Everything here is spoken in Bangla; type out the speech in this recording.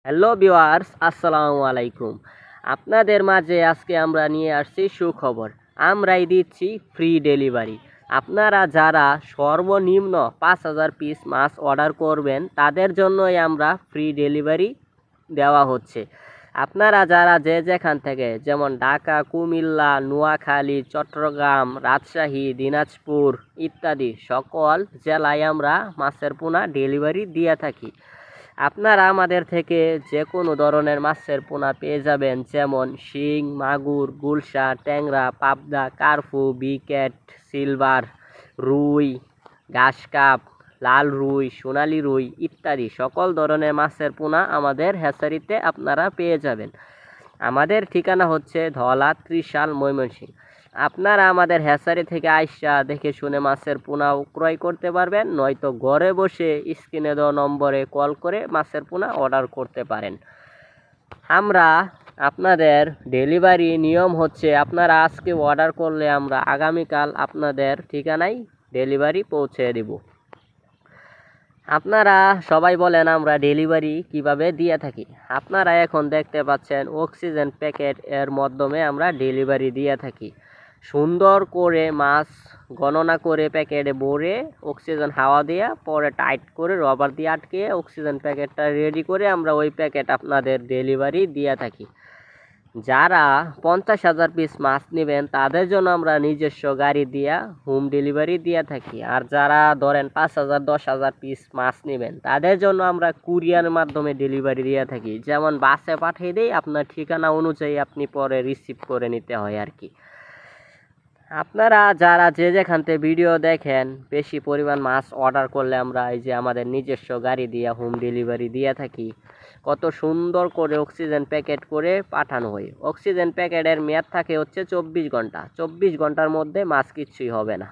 হ্যালো ভিউয়ার্স, আসসালামু আলাইকুম। আপনাদের মাঝে আজকে আমরা নিয়ে আসছি সুখবর। আমরাই দিচ্ছি ফ্রি ডেলিভারি। আপনারা যারা সর্বনিম্ন ৫,০০০ পিস মাছ অর্ডার করবেন তাদের জন্যই আমরা ফ্রি ডেলিভারি দেওয়া হচ্ছে। আপনারা যারা যে যেখান থেকে, যেমন ঢাকা, কুমিল্লা, নোয়াখালী, চট্টগ্রাম, রাজশাহী, দিনাজপুর ইত্যাদি সকল জেলায় আমরা মাছের পোনা ডেলিভারি দিয়ে থাকি। আপনারা আমাদের থেকে যে কোনো ধরনের মাছের পোনা পেয়ে যাবেন, যেমন শিং, মাগুর, গুলশা, ট্যাংরা, পাবদা, কার্পু, বিকেট, সিলভার, রুই, ঘাসকাপ, লাল রুই, সোনালী রুই ইত্যাদি সকল ধরনের মাছের পোনা আমাদের হ্যাচারিতে আপনারা পেয়ে যাবেন। আমাদের ঠিকানা হচ্ছে ধলা, ত্রিশাল, ময়মনসিংহ। আপনারা আমাদের হ্যাচারি থেকে আইসা দেখে শুনে মাছের পোনা ক্রয় করতে পারবেন, নয়তো ঘরে বসে স্ক্রিনে দেওয়া নম্বরে কল করে মাছের পোনা অর্ডার করতে পারেন। আমরা আপনাদের ডেলিভারি নিয়ম হচ্ছে, আপনারা আজকে অর্ডার করলে আমরা আগামীকাল আপনাদের ঠিকানায় ডেলিভারি পৌঁছে দেব। আপনারা সবাই বলেন আমরা ডেলিভারি কিভাবে দিয়ে থাকি। আপনারা এখন দেখতে পাচ্ছেন অক্সিজেন প্যাকেট এর মাধ্যমে আমরা ডেলিভারি দিয়ে থাকি। সুন্দর করে মাছ গণনা করে প্যাকেটে ভরে অক্সিজেন হাওয়া দিয়ে পরে টাইট করে রবার দিয়ে আটকে অক্সিজেন প্যাকেটটা রেডি করে আমরা ওই প্যাকেট আপনাদের ডেলিভারি দিয়ে থাকি। যারা ৫০,০০০ পিস মাছ নেবেন তাদের জন্য আমরা নিজস্ব গাড়ি দিয়া হোম ডেলিভারি দিয়ে থাকি। আর যারা ধরেন ৫,০০০, ১০,০০০ পিস মাছ নেবেন তাদের জন্য আমরা কুরিয়ারের মাধ্যমে ডেলিভারি দিয়ে থাকি। যেমন বাসে পাঠিয়ে দিই, আপনার ঠিকানা অনুযায়ী আপনি পরে রিসিভ করে নিতে হয় আর কি। আপনারা যারা যে যেখান থেকে ভিডিও দেখেন, বেশি পরিমাণ মাছ অর্ডার করলে আমরা এই যে আমাদের নিজস্ব গাড়ি দিয়ে হোম ডেলিভারি দিয়ে থাকি। কত সুন্দর করে অক্সিজেন প্যাকেট করে পাঠানো হয়। অক্সিজেন প্যাকেটের মেয়াদ থাকে হচ্ছে ২৪ ঘন্টা। ২৪ ঘন্টার মধ্যে মাছ কিচ্ছুই হবে না।